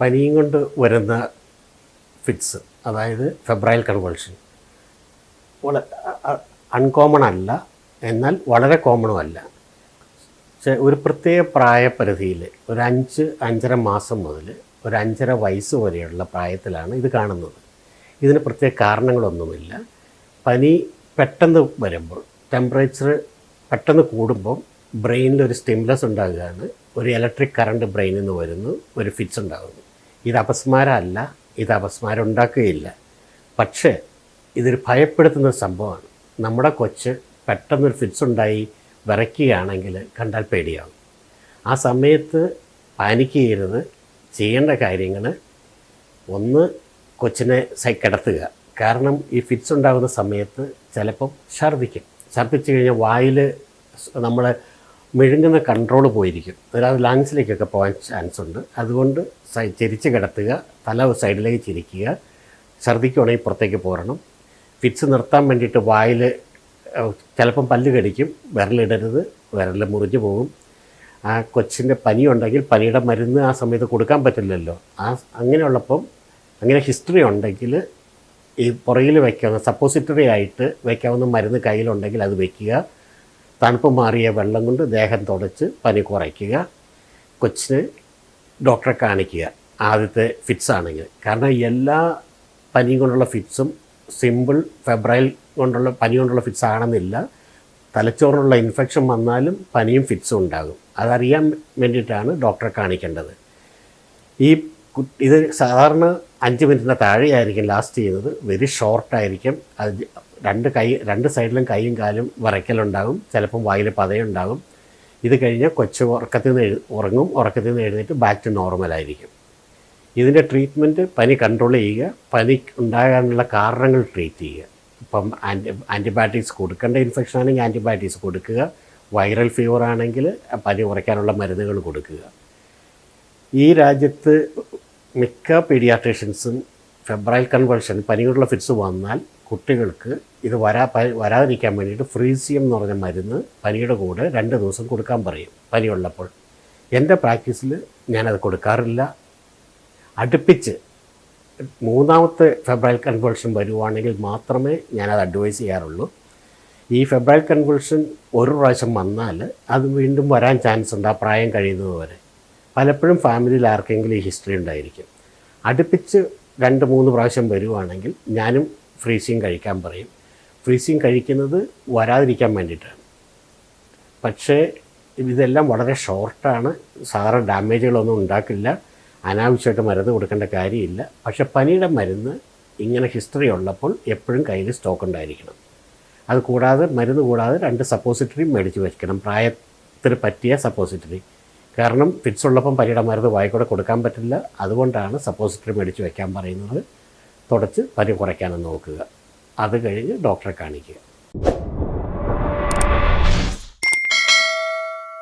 പനിയും കൊണ്ട് വരുന്ന ഫിറ്റ്സ്, അതായത് ഫെബ്രൈൽ കൺവൾഷൻ, അൺകോമൺ അല്ല, എന്നാൽ വളരെ കോമണും അല്ല. ഒരു പ്രത്യേക പ്രായപരിധിയിൽ ഒരു 5-5.5 മാസം മുതൽ ഒരു 5.5 വയസ്സ് വരെയുള്ള പ്രായത്തിലാണ് ഇത് കാണുന്നത്. ഇതിന് പ്രത്യേക കാരണങ്ങളൊന്നുമില്ല. പനി പെട്ടെന്ന് വരുമ്പോൾ, ടെമ്പറേച്ചർ പെട്ടെന്ന് കൂടുമ്പോൾ ബ്രെയിനിലൊരു സ്റ്റിമുലസ് ഉണ്ടാകുകയാണ്. ഒരു ഇലക്ട്രിക് കറണ്ട് ബ്രെയിനിൽ നിന്ന് വരുന്നു, ഒരു ഫിറ്റ്സ് ഉണ്ടാകുന്നു. ഇത് അപസ്മാരമല്ല, ഇത് അപസ്മാരം ഉണ്ടാക്കുകയില്ല. പക്ഷേ ഇതൊരു ഭയപ്പെടുത്തുന്ന സംഭവമാണ്. നമ്മുടെ കൊച്ച് പെട്ടെന്നൊരു ഫിറ്റ്സ് ഉണ്ടായി വിറയ്ക്കുകയാണെങ്കിൽ കണ്ടാൽ പേടിയാകും. ആ സമയത്ത് പാനിക്ക് ചെയ്യരുത്. ചെയ്യേണ്ട കാര്യങ്ങൾ, ഒന്ന്, കൊച്ചിനെ കിടത്തുക. കാരണം ഈ ഫിറ്റ്സ് ഉണ്ടാകുന്ന സമയത്ത് ചിലപ്പം ഛർദ്ദിക്കും. ഛർദ്ദിച്ച് കഴിഞ്ഞാൽ വായിൽ നമ്മൾ മെഴുകുന്ന കൺട്രോൾ പോയിരിക്കും. അതായത് ലങ്സിലേക്കൊക്കെ പോകാൻ ചാൻസ് ഉണ്ട്. അതുകൊണ്ട് ചെരിച്ച് കിടത്തുക, തല സൈഡിലേക്ക് ചിരിക്കുക. ഛർദ്ദിക്കുകയാണെങ്കിൽ പുറത്തേക്ക് പോരണം. ഫിറ്റ്സ് നിർത്താൻ വേണ്ടിയിട്ട് വായിൽ ചിലപ്പം പല്ല് കടിക്കും. വിരലിടരുത്, വിരൽ മുറിഞ്ഞു പോകും. ആ കൊച്ചിൻ്റെ പനി ഉണ്ടെങ്കിൽ പനിയുടെ മരുന്ന് ആ സമയത്ത് കൊടുക്കാൻ പറ്റില്ലല്ലോ. അങ്ങനെയുള്ളപ്പം, അങ്ങനെ ഹിസ്റ്ററി ഉണ്ടെങ്കിൽ ഈ പുറകിൽ വയ്ക്കാവുന്ന സപ്പോസിറ്ററി ആയിട്ട് വയ്ക്കാവുന്ന മരുന്ന് കയ്യിലുണ്ടെങ്കിൽ അത് വയ്ക്കുക. തണുപ്പ് മാറിയ വെള്ളം കൊണ്ട് ദേഹം തുടച്ച് പനി കുറയ്ക്കുക. കൊച്ചിന് ഡോക്ടറെ കാണിക്കുക ആദ്യത്തെ ഫിറ്റ്സ് ആണെങ്കിൽ. കാരണം എല്ലാ പനിയും കൊണ്ടുള്ള ഫിറ്റ്സും സിമ്പിൾ ഫെബ്രൈൽ കൊണ്ടുള്ള പനി കൊണ്ടുള്ള ഫിറ്റ്സ് ആണെന്നില്ല. തലച്ചോറിനുള്ള ഇൻഫെക്ഷൻ വന്നാലും പനിയും ഫിറ്റ്സും ഉണ്ടാകും. അതറിയാൻ വേണ്ടിയിട്ടാണ് ഡോക്ടറെ കാണിക്കേണ്ടത്. ഇത് സാധാരണ 5 മിനിറ്റിന് താഴെയായിരിക്കും ലാസ്റ്റ് ചെയ്യുന്നത്. വെരി ഷോർട്ടായിരിക്കും. അത് രണ്ട് സൈഡിലും കൈയും കാലും വിറയ്ക്കലുണ്ടാകും. ചിലപ്പം വായിൽ പതയുണ്ടാകും. ഇത് കഴിഞ്ഞാൽ കൊച്ചു ഉറക്കത്തിൽ നിന്ന് എഴുന്നേറ്റ് ബാക്ക് ടു നോർമലായിരിക്കും. ഇതിൻ്റെ ട്രീറ്റ്മെൻറ്റ് പനി കൺട്രോൾ ചെയ്യുക, പനി ഉണ്ടാകാനുള്ള കാരണങ്ങൾ ട്രീറ്റ് ചെയ്യുക. ഇപ്പം ആൻറ്റിബയോട്ടിക്സ് കൊടുക്കേണ്ട ഇൻഫെക്ഷൻ ആണെങ്കിൽ ആൻറ്റിബയോട്ടിക്സ് കൊടുക്കുക. വൈറൽ ഫീവർ ആണെങ്കിൽ പനി കുറയ്ക്കാനുള്ള മരുന്നുകൾ കൊടുക്കുക. ഈ രാജ്യത്ത് മിക്ക പീഡിയാട്രീഷ്യൻസും ഫെബ്രൈൽ കൺവൾഷൻ, പനിയുള്ള ഫിറ്റ്സ് വന്നാൽ കുട്ടികൾക്ക് ഇത് വരാതിരിക്കാൻ വേണ്ടിയിട്ട് ഫ്രീസിയം എന്ന് പറഞ്ഞ മരുന്ന് പനിയുടെ കൂടെ 2 ദിവസം കൊടുക്കാൻ പറയും പനിയുള്ളപ്പോൾ. എൻ്റെ പ്രാക്ടീസിൽ ഞാനത് കൊടുക്കാറില്ല. അടുപ്പിച്ച് 3ാമത്തെ ഫെബ്രൈൽ കൺവൾഷൻ വരുവാണെങ്കിൽ മാത്രമേ ഞാനത് അഡ്വൈസ് ചെയ്യാറുള്ളൂ. ഈ ഫെബ്രൈൽ കൺവൾഷൻ ഒരു പ്രാവശ്യം വന്നാൽ അത് വീണ്ടും വരാൻ ചാൻസ് ഉണ്ട്, ആ പ്രായം കഴിയുന്നത് വരെ. പലപ്പോഴും ഫാമിലിയിൽ ആർക്കെങ്കിലും ഈ ഹിസ്റ്ററി ഉണ്ടായിരിക്കും. അടുപ്പിച്ച് 2-3 പ്രാവശ്യം വരുവാണെങ്കിൽ ഞാനും ഫ്രീസിങ് കഴിക്കാൻ പറയും. ഫ്രീസിങ് കഴിക്കുന്നത് വരാതിരിക്കാൻ വേണ്ടിയിട്ടാണ്. പക്ഷേ ഇതെല്ലാം വളരെ ഷോർട്ടാണ്. സാധാരണ ഡാമേജുകളൊന്നും ഉണ്ടാക്കില്ല. അനാവശ്യമായിട്ട് മരുന്ന് കൊടുക്കേണ്ട കാര്യമില്ല. പക്ഷേ പനിയുടെ മരുന്ന് ഇങ്ങനെ ഹിസ്റ്ററി ഉള്ളപ്പോൾ എപ്പോഴും കയ്യിൽ സ്റ്റോക്ക് ഉണ്ടായിരിക്കണം. അത് കൂടാതെ, മരുന്ന് കൂടാതെ 2 സപ്പോസിറ്ററി മേടിച്ച് വയ്ക്കണം, പ്രായത്തിന് പറ്റിയ സപ്പോസിറ്ററി. കാരണം ഫിറ്റ്സ് ഉള്ളപ്പം പനിയുടെ മരുന്ന് വായിക്കൂടെ കൊടുക്കാൻ പറ്റില്ല. അതുകൊണ്ടാണ് സപ്പോസിറ്ററി മേടിച്ച് വയ്ക്കാൻ പറയുന്നത്. തുടച്ച് പനി കുറയ്ക്കാനും നോക്കുക. അത് കഴിഞ്ഞ് ഡോക്ടറെ കാണിക്കുക.